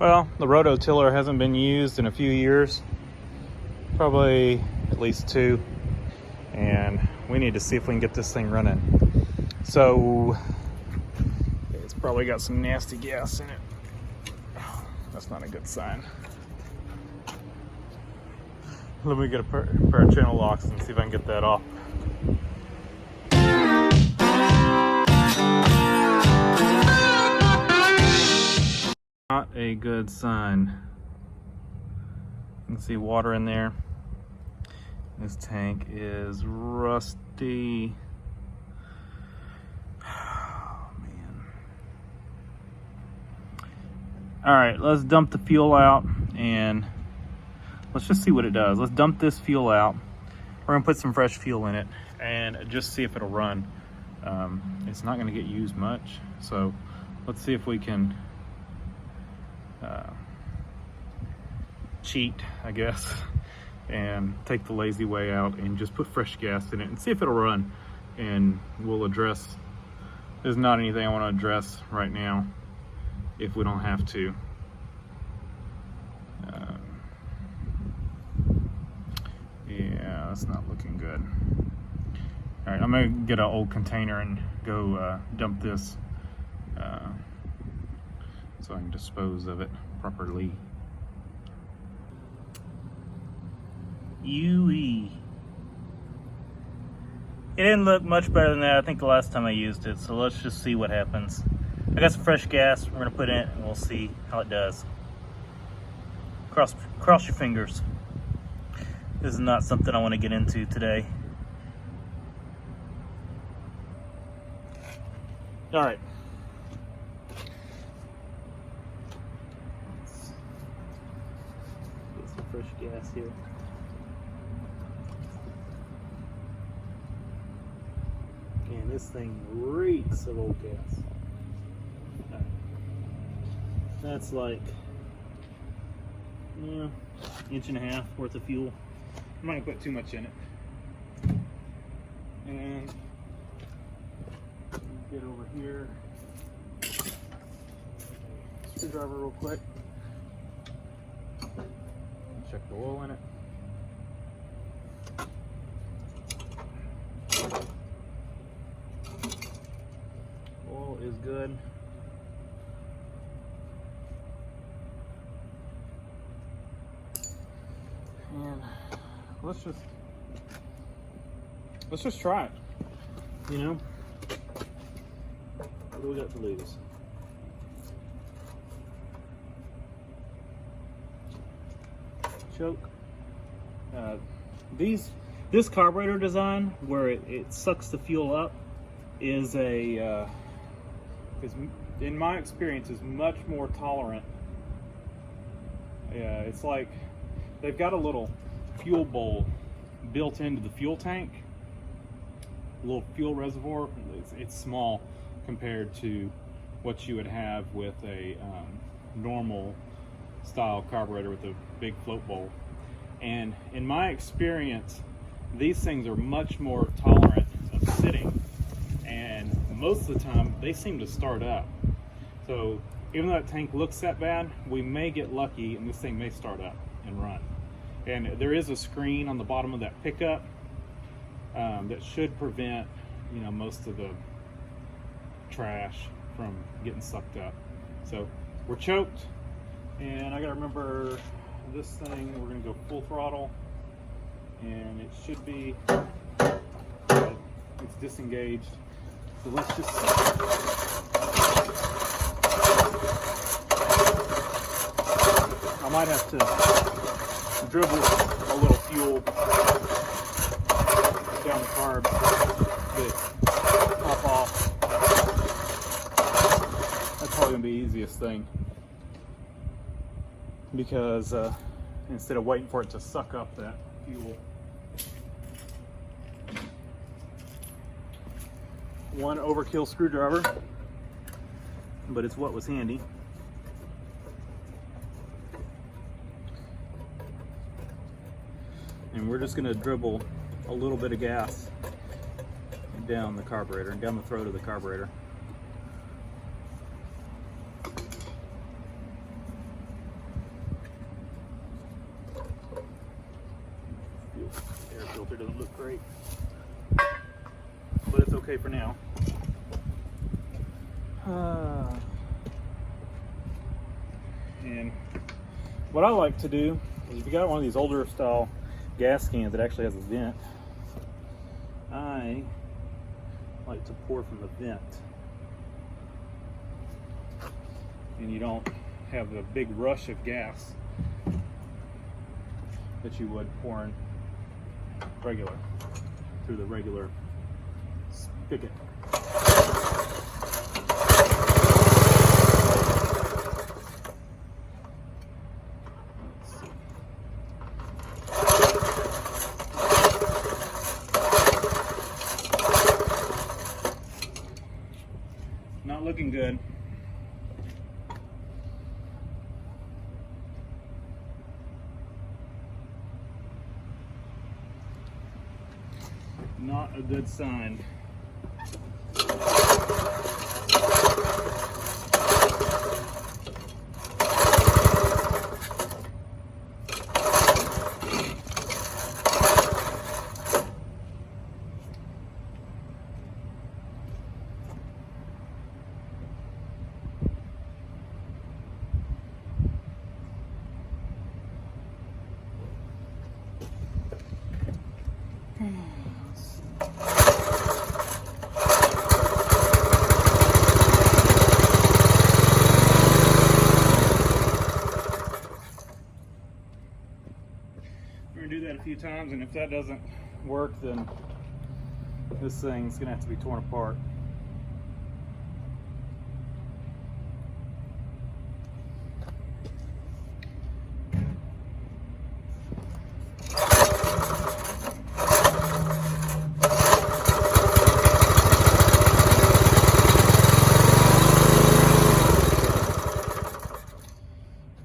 Well, the Rototiller hasn't been used in a few years, probably at least 2, and we need to see if we can get this thing running. So it's probably got some nasty gas in it. That's not a good sign. Let me get a pair of channel locks and see if I can get that off. Not a good sign. You can see water in there. This tank is rusty. Oh, man. All right, let's dump the fuel out and let's just see what it does. Let's dump this fuel out. We're gonna put some fresh fuel in it and just see if it'll run. It's not gonna get used much, so let's see if we can cheat, I guess, and take the lazy way out and just put fresh gas in it and see if it'll run. And we'll address, there's not anything I want to address right now if we don't have to. Yeah, that's not looking good. All right, I'm gonna get an old container and go dump this so I can dispose of it properly. It didn't look much better than that, I think, the last time I used it, so let's just see what happens. I got some fresh gas we're gonna put in it and we'll see how it does. Cross your fingers. This is not something I want to get into today. All right. Let's get some fresh gas here. And this thing reeks of old gas. Right. That's like, yeah, 1.5 inches worth of fuel. I'm not gonna put too much in it. And get over here. Screwdriver real quick. Check the oil in it. Oil is good. And let's just try it. You know, what do we got to lose? Choke. This carburetor design, where it sucks the fuel up, is in my experience, is much more tolerant. Yeah, it's like they've got a little fuel bowl built into the fuel tank, a little fuel reservoir. It's small compared to what you would have with a normal style carburetor with a big float bowl. And in my experience, these things are much more tolerant of sitting, and most of the time they seem to start up. So even though that tank looks that bad, we may get lucky and this thing may start up and run. And there is a screen on the bottom of that pickup that should prevent, you know, most of the trash from getting sucked up. So we're choked, and I gotta remember this thing, we're gonna go full throttle, and it should be, it's disengaged. So let's just, I might have to dribble a little fuel down the carb, but pop off. That's probably gonna be the easiest thing, because instead of waiting for it to suck up that fuel. One overkill screwdriver, but it's what was handy. And we're just gonna dribble a little bit of gas down the carburetor, down the throat of the carburetor. filter doesn't look great, but it's okay for now. And what I like to do is, if you got one of these older style gas cans that actually has a vent, I like to pour from the vent, and you don't have the big rush of gas that you would pouring regular through the regular spigot. Not looking good. Not a good sign. We're gonna do that a few times, and if that doesn't work, then this thing's gonna have to be torn apart.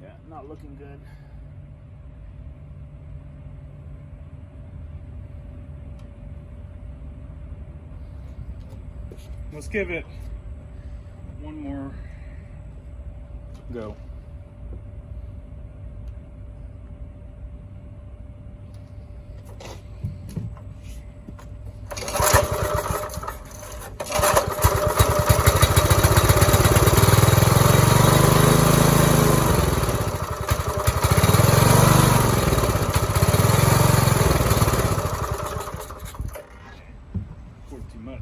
Yeah, not looking good. Let's give it one more go. Poured too much.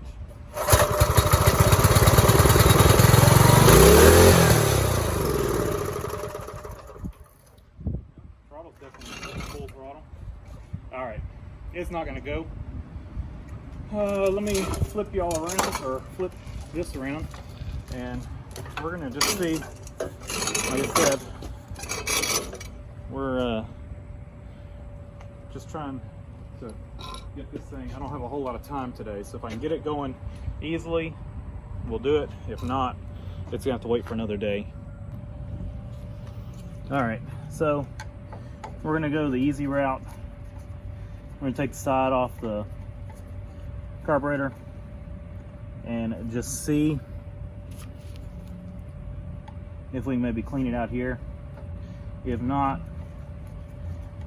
Definitely full throttle. All right, it's not gonna go. Let me flip y'all around, or flip this around, and we're gonna just see. Like I said, we're just trying to get this thing. I don't have a whole lot of time today, so if I can get it going easily, we'll do it. If not, it's gonna have to wait for another day. All right, so we're gonna go the easy route. We're gonna take the side off the carburetor and just see if we can maybe clean it out here. If not,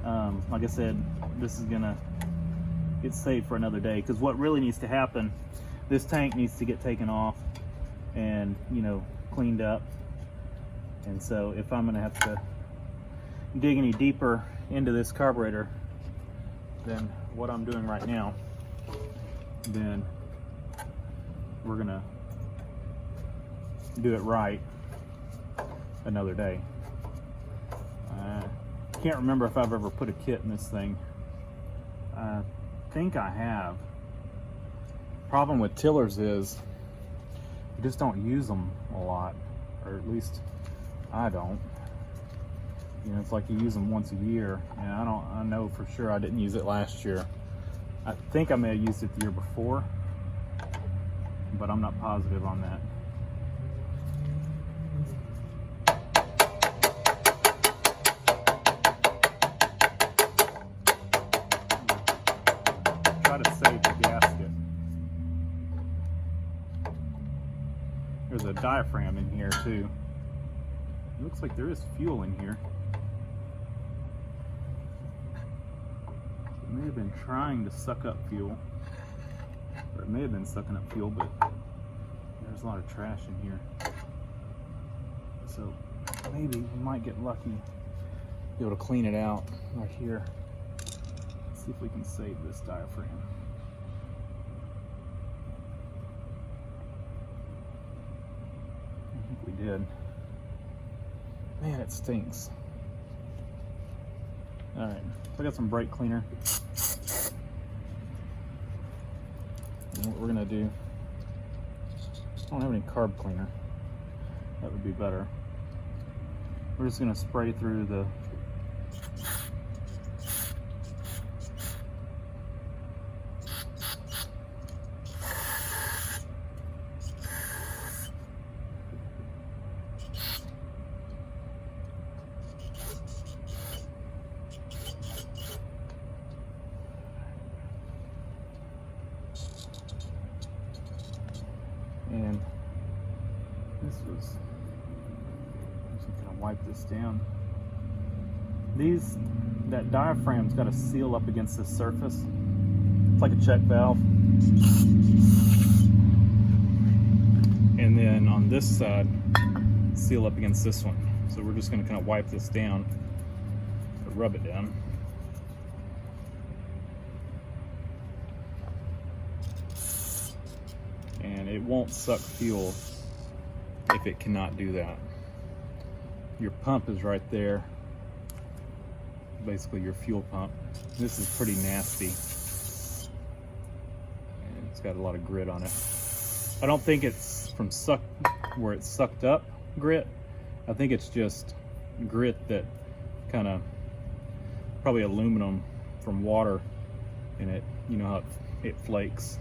like I said, this is gonna get saved for another day, because what really needs to happen, this tank needs to get taken off and, you know, cleaned up. And so if I'm gonna have to dig any deeper into this carburetor than what I'm doing right now, then we're gonna do it right another day. I can't remember if I've ever put a kit in this thing. I think I have. Problem with tillers is you just don't use them a lot, or at least I don't. You know, it's like you use them once a year, and I know for sure I didn't use it last year. I think I may have used it the year before, but I'm not positive on that. Try to save the gasket. There's a diaphragm in here too. It looks like there is fuel in here. It may have been trying to suck up fuel, or it may have been sucking up fuel, but there's a lot of trash in here. So maybe we might get lucky, be able to clean it out right here. Let's see if we can save this diaphragm. I think we did. Man, it stinks. All right, so I got some brake cleaner. And what we're gonna do, I don't have any carb cleaner. That would be better. We're just gonna spray through the and this was, I'm just gonna wipe this down. That diaphragm's got to seal up against the surface. It's like a check valve. And then on this side, seal up against this one. So we're just gonna kind of wipe this down, or rub it down. And it won't suck fuel if it cannot do that. Your pump is right there, basically your fuel pump. This is pretty nasty, and it's got a lot of grit on it. I don't think it's from where it's sucked up grit. I think it's just grit that kind of, probably aluminum from water in it. You know how it flakes.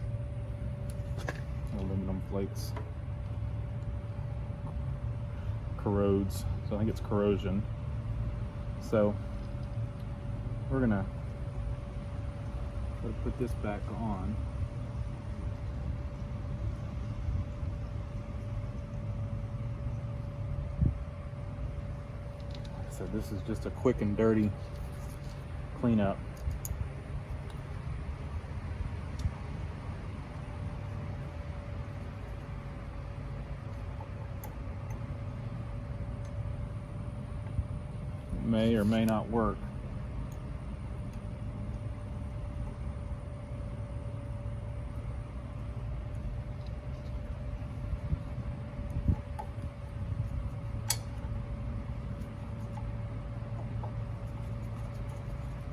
Aluminum flakes, corrodes, so I think it's corrosion. So we're gonna put this back on. So this is just a quick and dirty cleanup. May or may not work.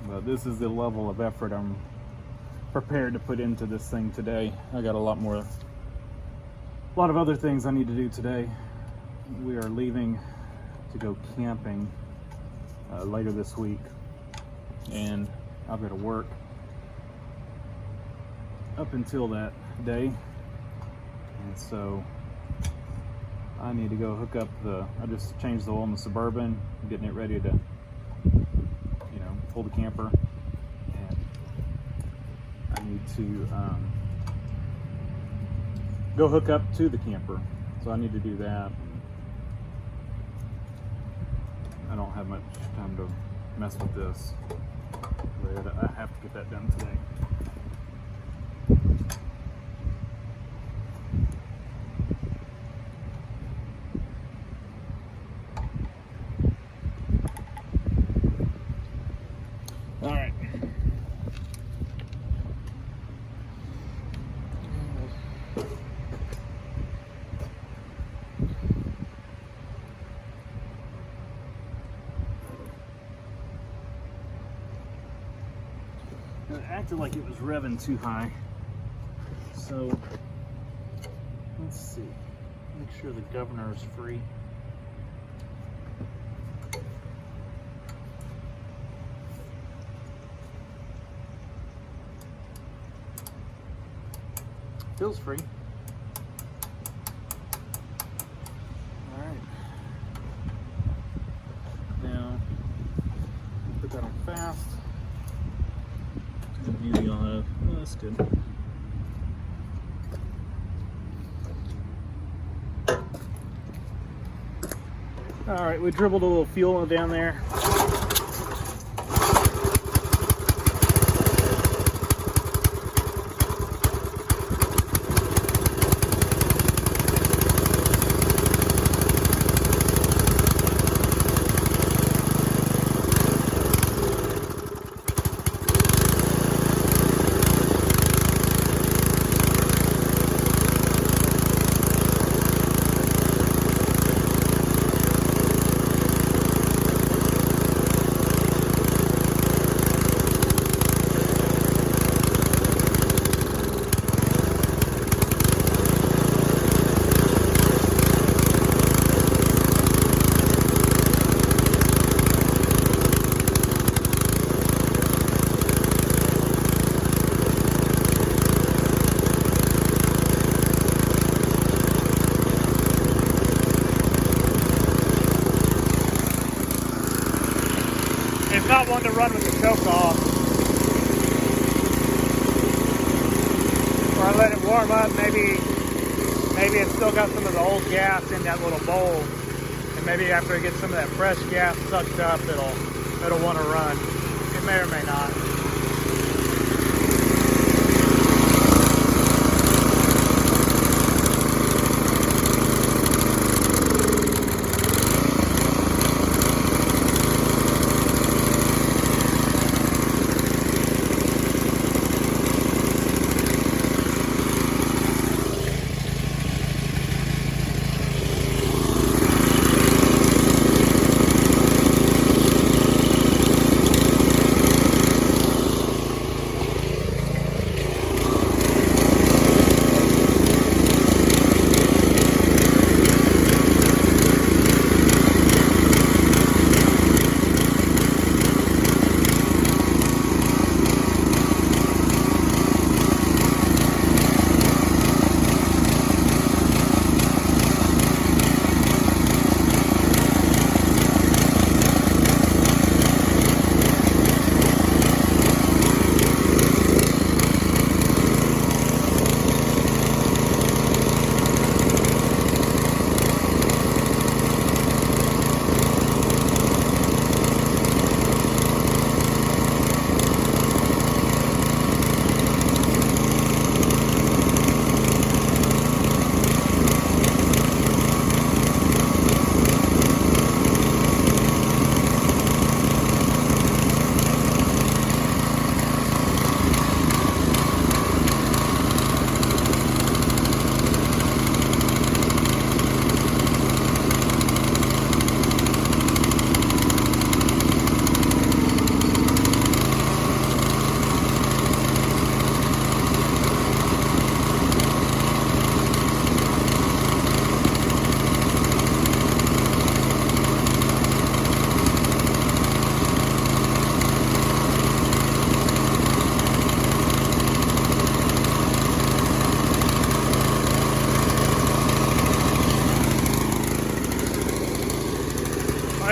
But this is the level of effort I'm prepared to put into this thing today. I got a lot of other things I need to do today. We are leaving to go camping later this week, and I've got to work up until that day, and so I need to go hook up I just changed the oil in the Suburban, getting it ready to, pull the camper, and I need to go hook up to the camper, so I need to do that. I don't have much time to mess with this, but I have to get that done today. All right. It acted like it was revving too high. So let's see. Make sure the governor is free. Feels free. All right. Now put that on fast. The beauty on it. Oh, that's good. All right, we dribbled a little fuel down there. it's not one to run with the choke off. Or I let it warm up, maybe it's still got some of the old gas in that little bowl. And maybe after it gets some of that fresh gas sucked up, it'll want to run. It may or may not.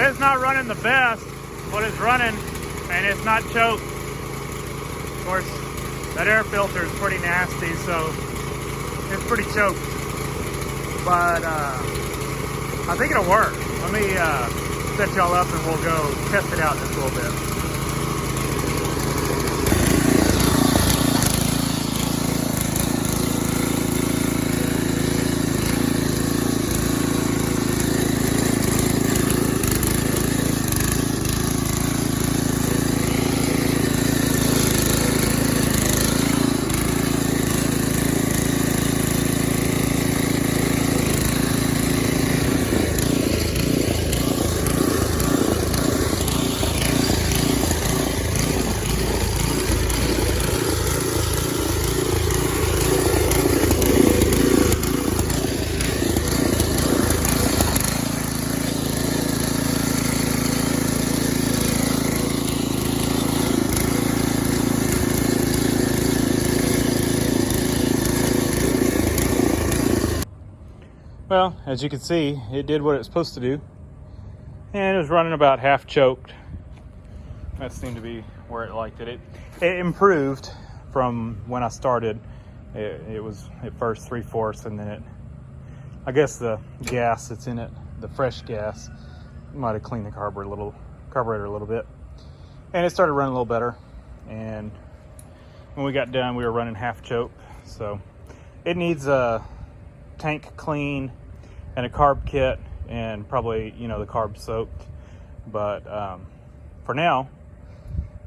It's not running the best, but it's running, and it's not choked. Of course, that air filter is pretty nasty, so it's pretty choked. But I think it'll work. Let me set y'all up and we'll go test it out just a little bit. Well, as you can see, it did what it was supposed to do, and it was running about half choked. That seemed to be where it liked it. It improved from when I started. It was at first 3/4, and then I guess the gas that's in it, the fresh gas, might have cleaned the carburetor a little bit, and it started running a little better. And when we got done, we were running half choked, so it needs a tank clean and a carb kit, and probably, you know, the carb soaked. But for now,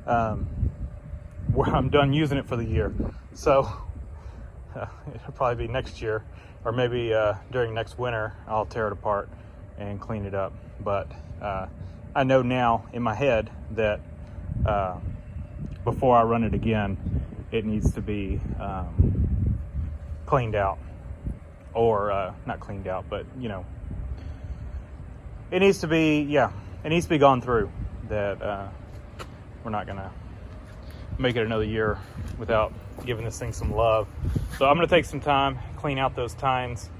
I'm done using it for the year, so it'll probably be next year, or maybe during next winter I'll tear it apart and clean it up. But I know now in my head that before I run it again, it needs to be cleaned out. Or not cleaned out, but you know, it needs to be, it needs to be gone through. That we're not gonna make it another year without giving this thing some love. So I'm gonna take some time, clean out those tines.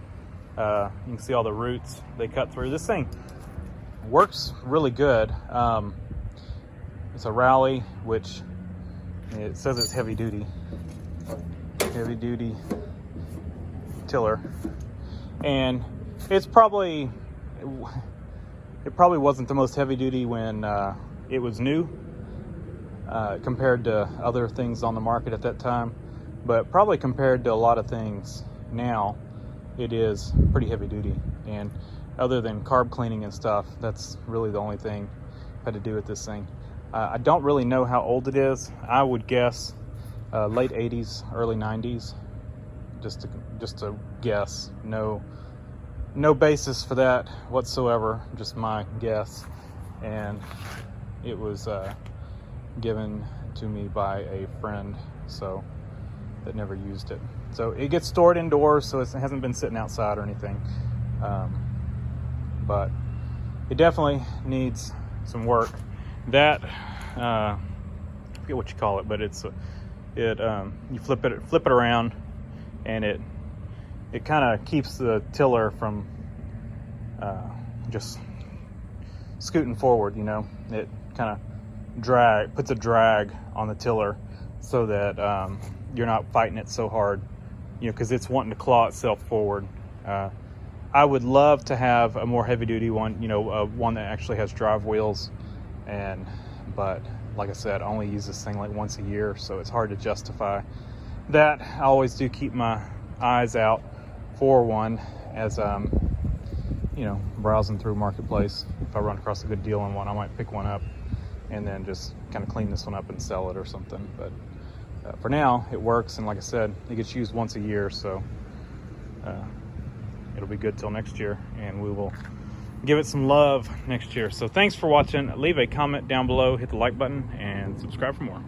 You can see all the roots they cut through. This thing works really good. It's a Rally, which it says it's heavy duty tiller, and it probably wasn't the most heavy duty when it was new compared to other things on the market at that time, but probably compared to a lot of things now, it is pretty heavy duty. And other than carb cleaning and stuff, that's really the only thing I had to do with this thing. I don't really know how old it is. I would guess late 80s, early 90s, just to guess. No basis for that whatsoever, just my guess. And it was given to me by a friend, so that never used it. So it gets stored indoors, so it hasn't been sitting outside or anything. But it definitely needs some work. That I forget what you call it, but you flip it around, and it kind of keeps the tiller from just scooting forward. You know, it kind of puts a drag on the tiller so that you're not fighting it so hard. You know, because it's wanting to claw itself forward. I would love to have a more heavy duty one, you know, one that actually has drive wheels, but like I said, I only use this thing like once a year, so it's hard to justify that. I always do keep my eyes out for one as you know, browsing through Marketplace. If I run across a good deal on one, I might pick one up and then just kind of clean this one up and sell it or something. But for now, it works, and like I said, it gets used once a year, so it'll be good till next year, and we will give it some love next year. So thanks for watching. Leave a comment down below, hit the like button, and subscribe for more.